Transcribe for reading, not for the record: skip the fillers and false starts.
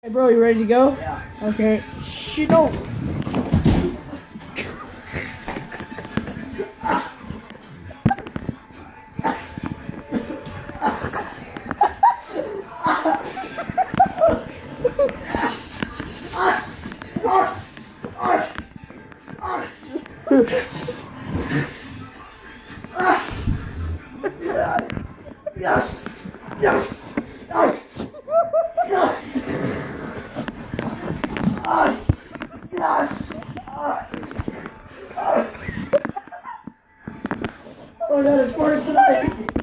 Hey bro, you ready to go? Yeah. Okay. Shit, no. Oh no, it's for tonight.